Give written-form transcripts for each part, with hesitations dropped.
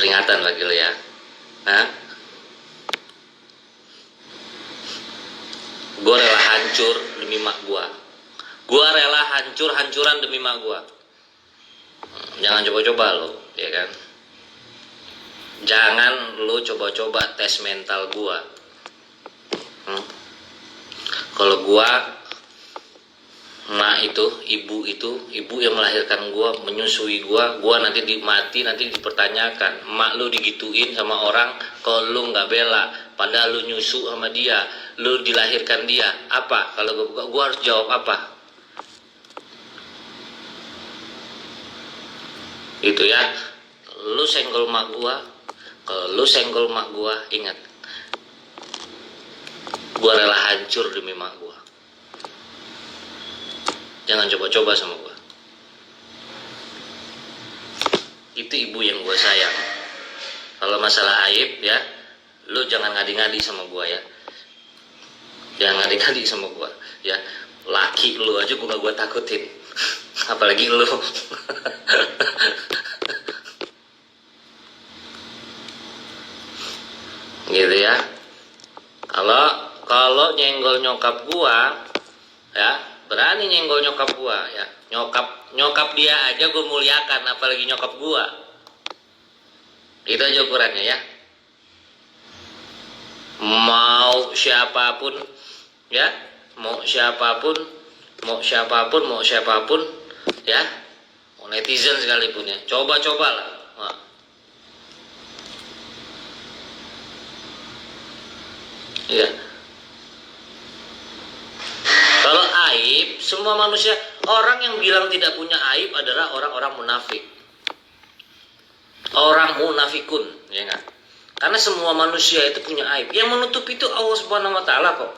Peringatan bagi lo ya. Hah? Gue rela hancur demi mak gue. Gue rela hancuran demi mak gue. Jangan coba-coba lo, ya kan? Jangan lo coba-coba tes mental gue. Kalau gue, mak itu, ibu yang melahirkan gue, menyusui gue nanti mati, nanti dipertanyakan, mak lu digituin sama orang, kalau lu nggak bela, padahal lu nyusu sama dia, lu dilahirkan dia, apa? Kalau gue harus jawab apa? Itu ya, lu senggol mak gue, kalau lu senggol mak gue, ingat, gue rela hancur demi mak gue. Jangan coba-coba sama gue. Itu ibu yang gue sayang. Kalau masalah aib ya, lu jangan ngadi-ngadi sama gue ya. Jangan ngadi-ngadi sama gue ya. Laki lu aja gue takutin. Apalagi lu. Gitu ya. Kalau nyenggol nyokap gue ya, berani nyenggol nyokap gua ya, nyokap dia aja gue muliakan, apalagi nyokap gua. Itu aja ukurannya ya. Mau siapapun ya, mau siapapun ya, mau netizen sekalipun ya, coba-cobalah. Nah. Ya. Kalau aib, semua manusia, orang yang bilang tidak punya aib adalah orang-orang munafik. Orang munafikun, ya enggak? Karena semua manusia itu punya aib. Yang menutup itu Allah Subhanahu wa taala kok.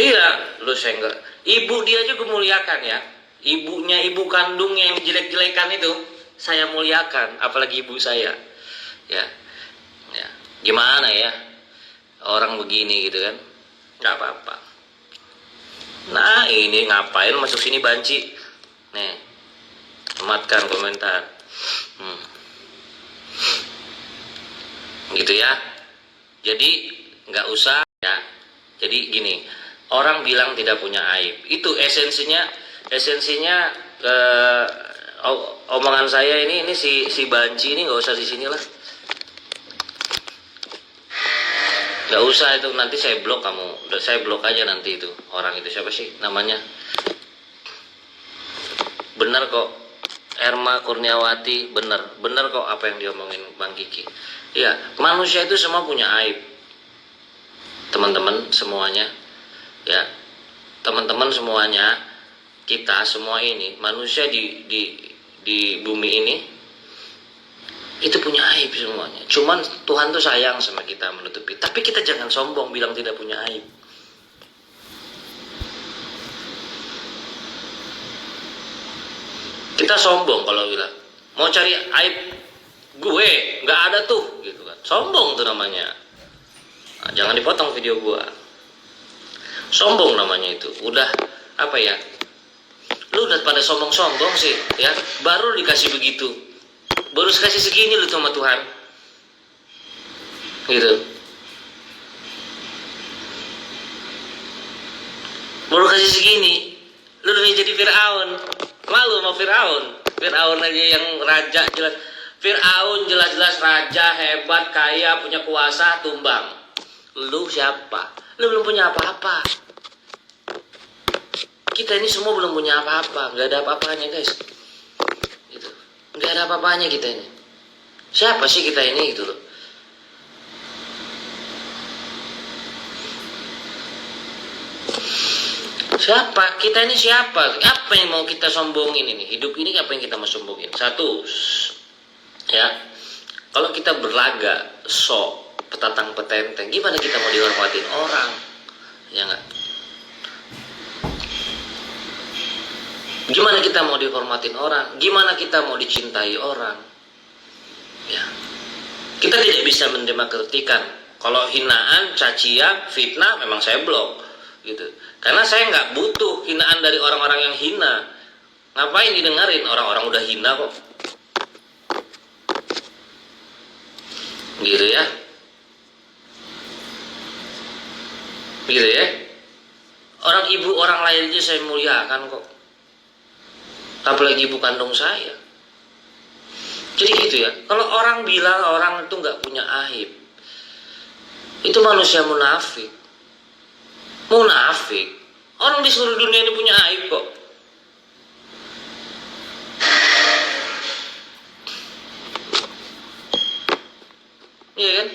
Iya, lu senggol. Ibu dia aja gue muliakan ya. Ibunya, ibu kandungnya yang jelek-jelekan itu saya muliakan, apalagi ibu saya. Ya, gimana ya orang begini gitu kan, nggak apa-apa. Nah ini ngapain masuk sini banci nih, sematkan komentar gitu ya. Jadi nggak usah ya. Jadi gini, orang bilang tidak punya aib itu esensinya omongan saya ini si banci ini nggak usah di sini lah. Gak usah itu, nanti saya blok kamu. Udah saya blok aja nanti itu. Orang itu siapa sih namanya? Bener kok, Erma Kurniawati, bener kok apa yang diomongin Bang Kiki. Iya, manusia itu semua punya aib. Teman-teman semuanya, ya, teman-teman semuanya, kita semua ini manusia di bumi ini itu punya aib semuanya. Cuman Tuhan tuh sayang sama kita, menutupi. Tapi kita jangan sombong bilang tidak punya aib. Kita sombong kalau bilang mau cari aib gue, nggak ada tuh, gitu kan. Sombong tuh namanya. Nah, jangan dipotong video gue. Sombong namanya itu. Udah apa ya? Lu udah pada sombong-sombong sih, ya. Baru dikasih begitu. Baru kasih segini lu sama Tuhan gitu, baru kasih segini lu udah jadi Fir'aun. Malu sama Fir'aun aja yang raja jelas. Fir'aun jelas-jelas raja, hebat, kaya, punya kuasa, tumbang. Lu siapa? Lu belum punya apa-apa. Kita ini semua belum punya apa-apa, nggak ada apa-apanya guys. Nggak ada apa-apanya kita ini. Siapa sih kita ini gitu loh. Siapa? Kita ini siapa? Apa yang mau kita sombongin ini? Hidup ini apa yang kita mau sombongin? Satu, ya, kalau kita berlaga sok petatang petenteng, gimana kita mau dihormatin orang? Ya nggak? Gimana kita mau dihormatin orang? Gimana kita mau dicintai orang? Ya. Kita tidak bisa mendemokratikan. Kalau hinaan, cacian, fitnah memang saya blok gitu. Karena saya nggak butuh hinaan dari orang-orang yang hina. Ngapain didengerin, orang-orang udah hina kok. Gitu ya. Gitu ya. Orang ibu orang lain aja saya muliakan kok. Apalagi ibu kandung saya. Jadi gitu ya. Kalau orang bilang orang itu nggak punya aib, itu manusia munafik. Munafik. Orang di seluruh dunia ini punya aib kok. Iya kan?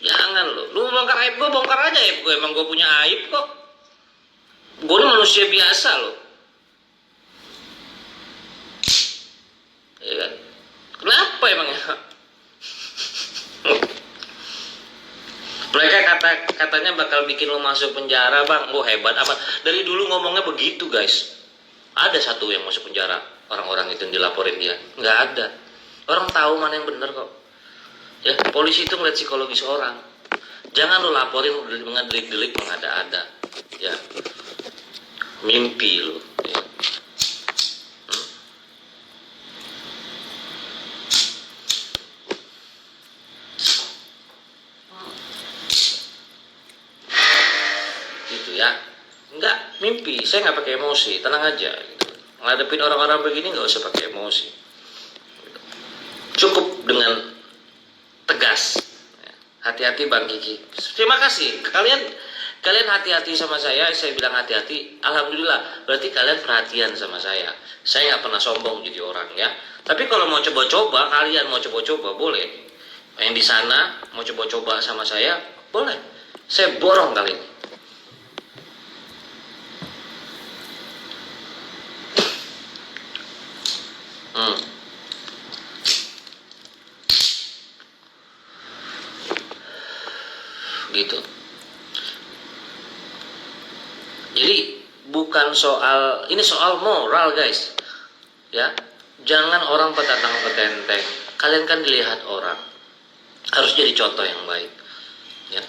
Jangan lu bongkar aib gue, bongkar aja aib gue. Emang gue punya aib kok. Gue ini manusia biasa loh. Iya kan? Kenapa emangnya? Mereka katanya bakal bikin lo masuk penjara bang. Oh hebat apa? Dari dulu ngomongnya begitu guys. Ada satu yang masuk penjara, orang-orang itu yang dilaporin dia. Nggak ada. Orang tahu mana yang benar kok. Ya, polisi itu ngeliat psikologis orang. Jangan lo laporin dengan delik-delik mengada-ada. Ya, mimpi lo. Ya. Gitu ya. Enggak, mimpi. Saya nggak pakai emosi, tenang aja. Gitu. Ngadepin orang-orang begini nggak usah pakai emosi. Gitu. Cukup dengan tegas. Hati-hati Bang Kiki. Terima kasih. Kalian hati-hati sama saya bilang hati-hati. Alhamdulillah, berarti kalian perhatian sama saya. Saya nggak pernah sombong jadi orang ya. Tapi kalau mau coba-coba, kalian mau coba-coba boleh. Yang di sana mau coba-coba sama saya, boleh. Saya borong kali ini. Gitu. Jadi bukan soal, ini soal moral guys. Ya, jangan orang petantang petenteng. Kalian kan dilihat orang, harus jadi contoh yang baik. Ya.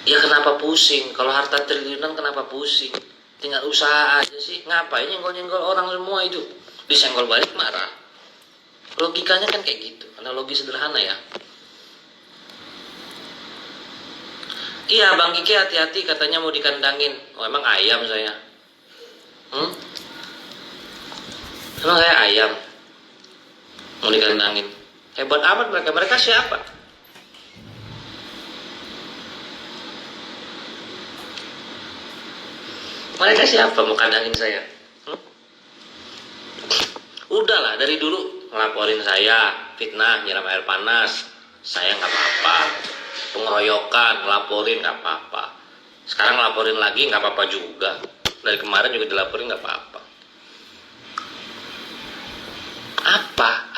Ya kenapa pusing? Kalau harta triliunan kenapa pusing? Tinggal usaha aja sih. Ngapain nyenggol-nyenggol orang semua itu? Disenggol balik marah. Logikanya kan kayak gitu. Analogi sederhana ya. Iya Bang Kiki hati-hati katanya mau dikandangin. Oh emang ayam saya. Emang saya ayam mau dikandangin. Hebat amat mereka. Mereka siapa? Mereka siapa mau kandangin saya? Udahlah dari dulu ngelaporin saya fitnah, nyiram air panas, saya nggak apa-apa. Pengeroyokan, laporin nggak apa-apa. Sekarang laporin lagi nggak apa-apa juga. Dari kemarin juga dilaporin nggak apa-apa.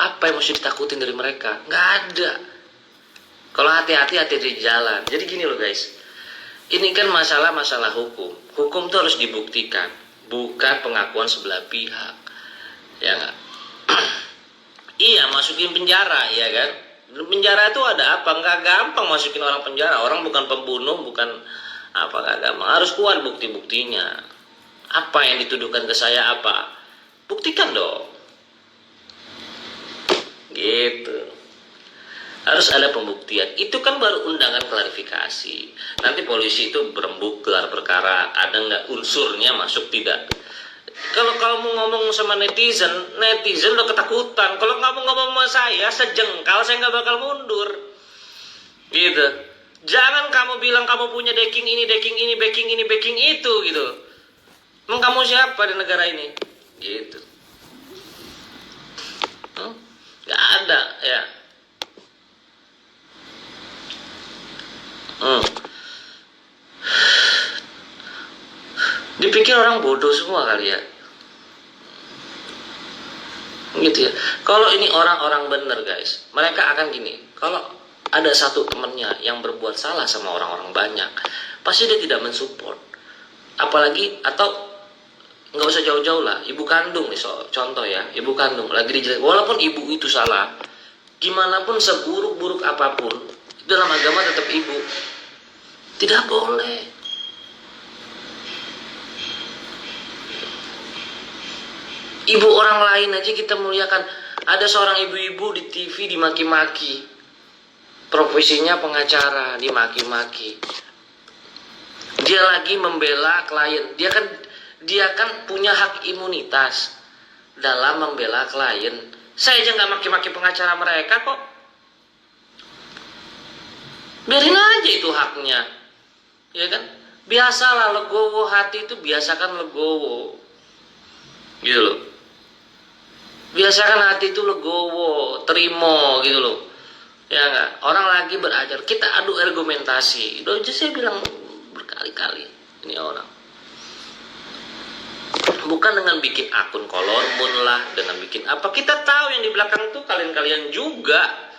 Apa yang mesti ditakutin dari mereka? Nggak ada. Kalau hati-hati di jalan. Jadi gini loh guys. Ini kan masalah hukum. Hukum tuh harus dibuktikan, bukan pengakuan sebelah pihak. Ya nggak? Iya masukin penjara, ya kan? Penjara itu ada apa? Nggak gampang masukin orang penjara. Orang bukan pembunuh, bukan apa, nggak gampang. Harus kuat bukti-buktinya. Apa yang dituduhkan ke saya apa? Buktikan dong. Gitu. Harus ada pembuktian. Itu kan baru undangan klarifikasi. Nanti polisi itu berembuk gelar perkara. Ada nggak unsurnya masuk tidak? Kalau kamu ngomong sama netizen udah ketakutan. Kalau kamu ngomong sama saya sejengkal, saya nggak bakal mundur. Gitu. Jangan kamu bilang kamu punya backing ini, backing itu gitu. Emang kamu siapa di negara ini? Gitu. Nggak ada ya. Dipikir orang bodoh semua kali ya. Gitu ya. Kalau ini orang-orang bener guys, mereka akan gini. Kalau ada satu temennya yang berbuat salah sama orang-orang banyak, pasti dia tidak mensupport. Apalagi atau nggak usah jauh-jauh lah, ibu kandung nih contoh ya, ibu kandung lagi dijelek, walaupun ibu itu salah, gimana pun seburuk-buruk apapun, dalam agama tetap ibu. Tidak boleh. Ibu orang lain aja kita muliakan. Ada seorang ibu-ibu di TV dimaki-maki. Profesinya pengacara, dimaki-maki. Dia lagi membela klien. Dia kan punya hak imunitas dalam membela klien. Saya aja nggak maki-maki pengacara mereka kok. Biarin aja itu haknya. Ya kan? Biasalah legowo hati itu, biasakan legowo. Gitu loh. Biasakan hati itu legowo, terima gitu loh. Ya enggak? Orang lagi berajar, kita adu argumentasi. Itu aja saya bilang berkali-kali. Ini orang. Bukan dengan bikin akun kolormun lah, dengan bikin apa. Kita tahu yang di belakang itu kalian-kalian juga.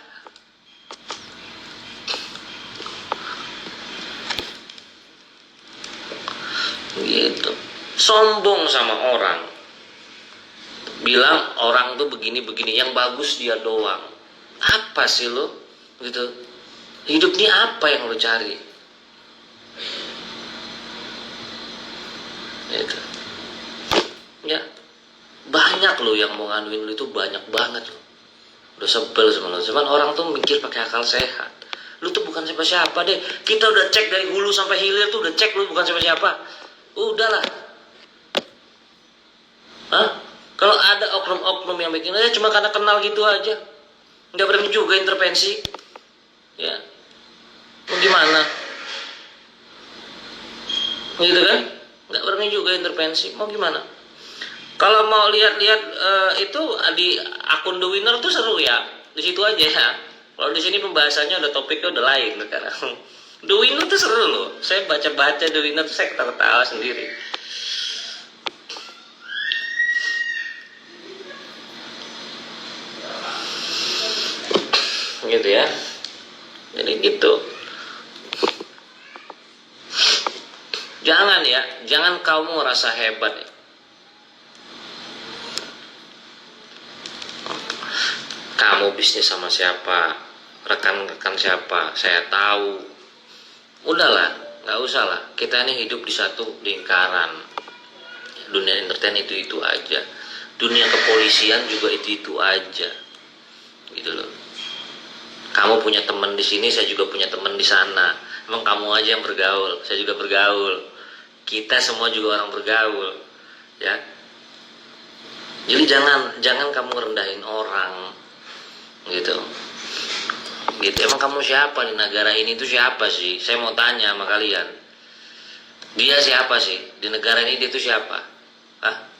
Gitu. Sombong sama orang. Bilang orang tuh begini-begini, yang bagus dia doang. Apa sih lo? Gitu. Hidup ini apa yang lo cari? Gitu. Ya. Banyak lo yang mau nganuin lo itu, banyak banget lo. Udah sebel sama lo. Cuman orang tuh mikir pakai akal sehat. Lu tuh bukan siapa-siapa deh. Kita udah cek dari hulu sampai hilir tuh, udah cek lu bukan siapa-siapa. Udahlah. Hah? Kalau ada oknum-oknum yang bikin aja cuma karena kenal gitu aja, nggak berani juga intervensi, ya, mau gimana? Gitu kan? Nggak berani juga intervensi, mau gimana? Kalau mau lihat-lihat itu di akun The Winner tuh seru ya, di situ aja ya. Kalau di sini pembahasannya udah topiknya udah lain sekarang. The Winner tuh seru loh, saya baca-baca The Winner tuh saya ketawa-tawa sendiri. Gitu ya, jadi gitu. Jangan kamu merasa hebat ya. Kamu bisnis sama siapa, rekan-rekan siapa, saya tahu. Udahlah, nggak usah lah. Kita ini hidup di satu lingkaran. Dunia entertain itu aja, dunia kepolisian juga itu aja, gitu loh. Kamu punya teman di sini, saya juga punya teman di sana. Emang kamu aja yang bergaul, saya juga bergaul. Kita semua juga orang bergaul, ya. Jadi jangan kamu rendahin orang, gitu. Gitu. Emang kamu siapa di negara ini tuh siapa sih? Saya mau tanya sama kalian. Dia siapa sih di negara ini? Dia tuh siapa? Hah?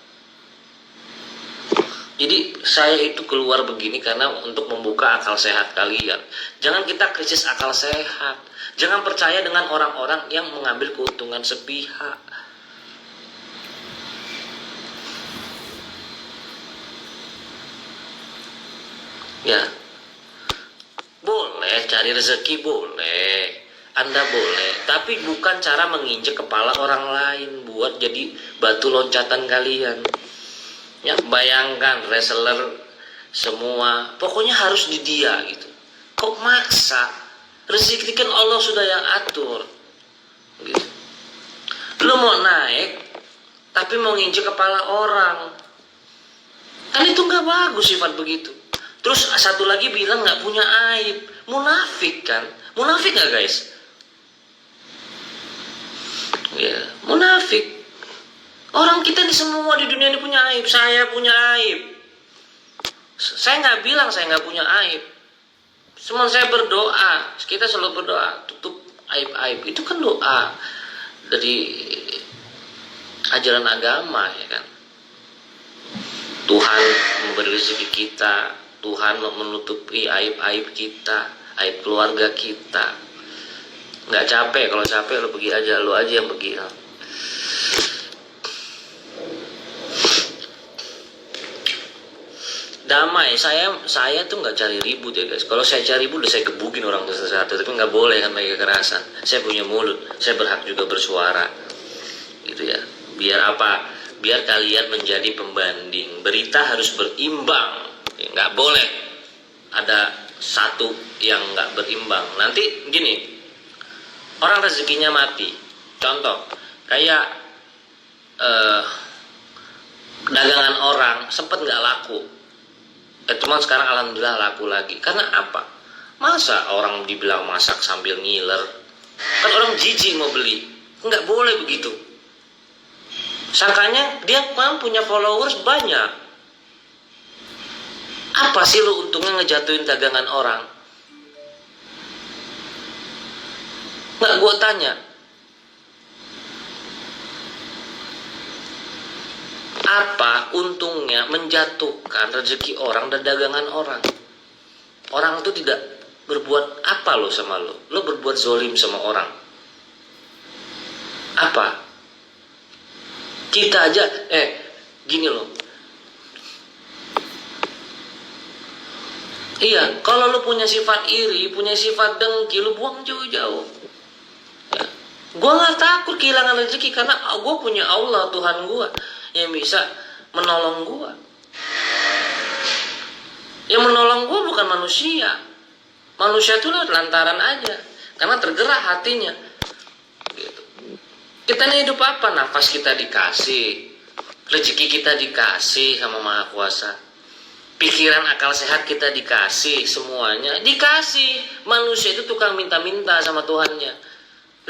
Jadi saya itu keluar begini karena untuk membuka akal sehat kalian. Jangan kita krisis akal sehat. Jangan percaya dengan orang-orang yang mengambil keuntungan sepihak. Ya, boleh cari rezeki, boleh. Anda boleh, tapi bukan cara menginjek kepala orang lain buat jadi batu loncatan kalian. Ya, bayangkan wrestler semua, pokoknya harus di dia gitu. Kok maksa? Rezeki kan Allah sudah yang atur. Gitu. Lu mau naik, tapi mau nginjek kepala orang. Kan itu nggak bagus sifat begitu. Terus satu lagi bilang nggak punya aib, munafik kan? Munafik nggak guys? Ya, munafik. Orang kita ini semua di dunia ini punya aib. Saya punya aib. Saya nggak bilang saya nggak punya aib. Semua saya berdoa. Kita selalu berdoa tutup aib-aib. Itu kan doa dari ajaran agama, ya kan. Tuhan memberi rezeki kita. Tuhan menutupi aib-aib kita, aib keluarga kita. Nggak capek, kalau capek lo pergi aja, lo aja yang pergi. Damai, saya tuh nggak cari ribut ya guys. Kalau saya cari ribut udah saya gebukin orang satu-satu, tapi nggak boleh kan pakai kekerasan. Saya punya mulut, saya berhak juga bersuara, gitu ya. Biar apa? Biar kalian menjadi pembanding. Berita harus berimbang, ya, nggak boleh ada satu yang nggak berimbang. Nanti gini, orang rezekinya mati. Contoh, kayak dagangan orang sempet nggak laku, cuman sekarang alhamdulillah laku lagi. Karena apa? Masa orang dibilang masak sambil ngiler? Kan orang jijik mau beli. Nggak boleh begitu. Sangkanya dia kan punya followers banyak. Apa sih lu untungnya ngejatuhin dagangan orang? Nggak, gue tanya. Apa untungnya menjatuhkan rezeki orang dan dagangan orang? Orang itu tidak berbuat apa lo sama lo? Lo berbuat zolim sama orang. Apa? Kita aja, gini loh. Iya, kalau lo punya sifat iri, punya sifat dengki, lo buang jauh-jauh. Ya. Gue gak takut kehilangan rezeki karena gue punya Allah, Tuhan gue, yang bisa menolong gue. Yang menolong gue bukan manusia. Manusia itu lantaran aja, karena tergerak hatinya. Gitu. Kita ini hidup apa? Nafas kita dikasih, rezeki kita dikasih sama Maha Kuasa, pikiran akal sehat kita dikasih, semuanya dikasih. Manusia itu tukang minta-minta sama Tuhannya.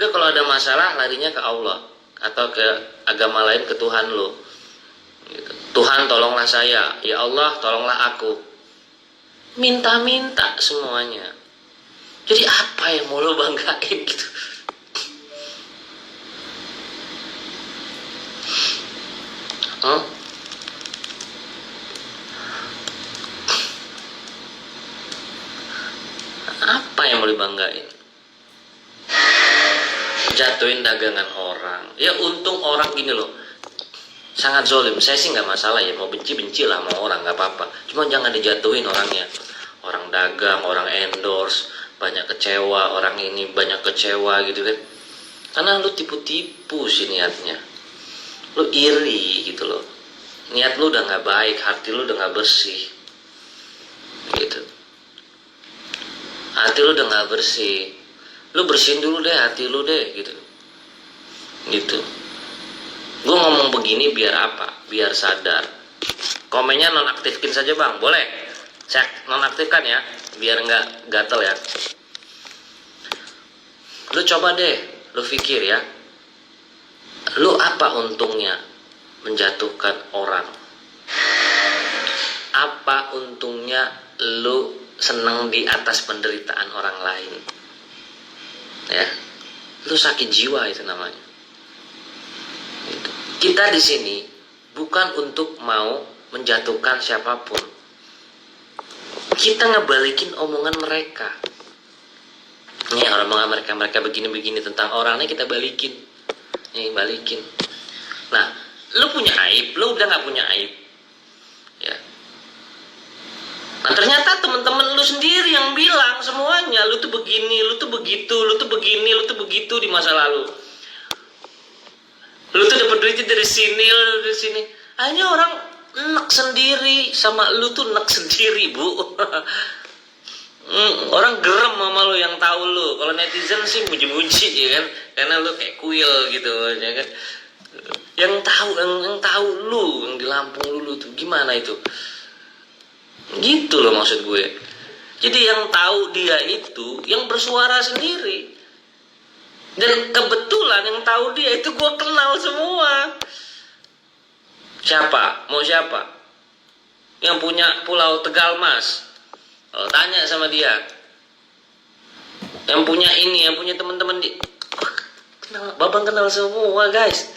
Udah, kalau ada masalah larinya ke Allah atau ke agama lain, ke Tuhan lo. Gitu. Tuhan tolonglah saya, ya Allah tolonglah aku. Minta-minta semuanya. Jadi apa yang mau lo banggain gitu? Apa yang mau dibanggain? Jatuhin dagangan orang. Ya untung orang gini loh, sangat zolim. Saya sih nggak masalah ya, mau benci-benci lah sama orang, nggak apa-apa. Cuma jangan dijatuhin orangnya. Orang dagang, orang endorse, banyak kecewa, orang ini banyak kecewa gitu kan. Karena lu tipu-tipu sih niatnya. Lu iri gitu loh. Niat lu udah nggak baik, hati lu udah nggak bersih. Gitu. Hati lu udah nggak bersih. Lu bersihin dulu deh hati lu deh gitu. Gitu. Gue ngomong begini biar apa? Biar sadar. Komennya nonaktifkin saja bang, boleh? Saya nonaktifkan ya, biar nggak gatel ya. Lu coba deh, lu pikir ya. Lu apa untungnya menjatuhkan orang? Apa untungnya lu senang di atas penderitaan orang lain? Ya, lu sakit jiwa itu namanya. Gitu. Kita di sini bukan untuk mau menjatuhkan siapapun. Kita ngebalikin omongan mereka. Nih omongan mereka begini-begini tentang orang, nih kita balikin. Nih balikin. Nah, lu punya aib, lu udah nggak punya aib. Ya. Nah ternyata teman-teman lu sendiri yang bilang semuanya, lu tuh begini, lu tuh begitu, lu tuh begini, lu tuh begitu di masa lalu. Lu tuh dapat duitnya dari sini, lu dari sini. Hanya orang enak sendiri sama lu tuh enak sendiri, Bu. Orang gerem sama lu yang tahu lu. Kalau netizen sih muji-muji ya kan, karena lu kayak kuil gitu ya kan. Yang tahu lu, yang di Lampung lu tuh gimana itu? Gitu loh maksud gue. Jadi yang tahu dia itu yang bersuara sendiri. Dan kebetulan yang tahu dia itu gue kenal semua. Siapa? Mau siapa? Yang punya Pulau Tegal Mas. Oh, tanya sama dia. Yang punya ini, yang punya teman-teman di kenal, Babang kenal semua guys.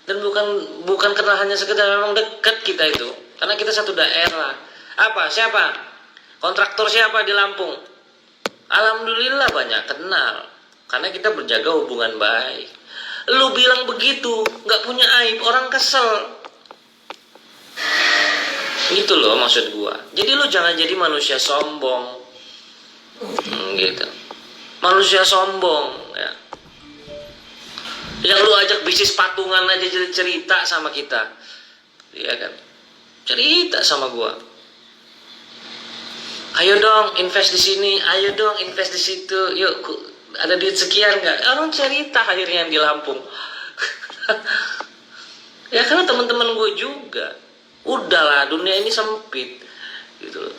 Dan bukan kenal hanya sekedar, memang dekat kita itu. Karena kita satu daerah. Apa? Siapa? Kontraktor siapa di Lampung? Alhamdulillah banyak kenal. Karena kita berjaga hubungan baik. Lu bilang begitu, gak punya aib, orang kesel. Gitu loh maksud gua. Jadi lu jangan jadi manusia sombong. Gitu. Manusia sombong ya. Yang lu ajak bisnis patungan aja cerita sama kita. Iya kan? Cerita sama gua. Ayo dong invest di sini, ayo dong invest di situ, yuk ada duit sekian nggak? Orang cerita akhirnya di Lampung. Ya karena teman-teman gue juga. Udahlah, dunia ini sempit gitu loh.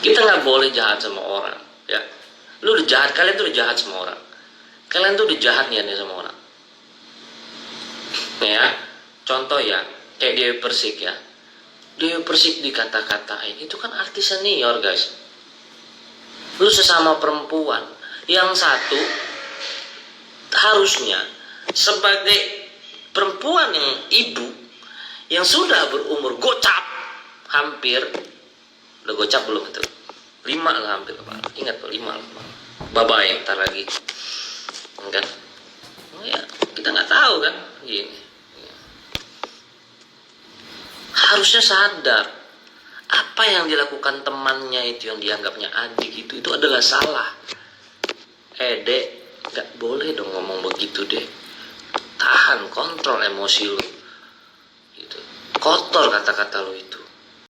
Kita nggak boleh jahat sama orang, ya. Lu udah jahat, kalian tuh udah jahat sama orang. Kalian tuh udah jahat niatnya sama orang. Ya, contoh ya, kayak Dewi Persik ya. Dewi Persik dikata-katain, itu kan artis senior guys. Lu sesama perempuan, yang satu harusnya sebagai perempuan yang ibu, yang sudah berumur gocap, hampir, udah gocap belum itu? 5 lah hampir, ingat tuh 5 lah. Bye-bye, ntar lagi. Kan? Ya, kita nggak tahu kan, gini. Harusnya sadar apa yang dilakukan temannya itu yang dianggapnya adik itu adalah salah. Dek, nggak boleh dong ngomong begitu deh. Tahan, kontrol emosi lu. Gitu. Kotor kata-kata lu itu.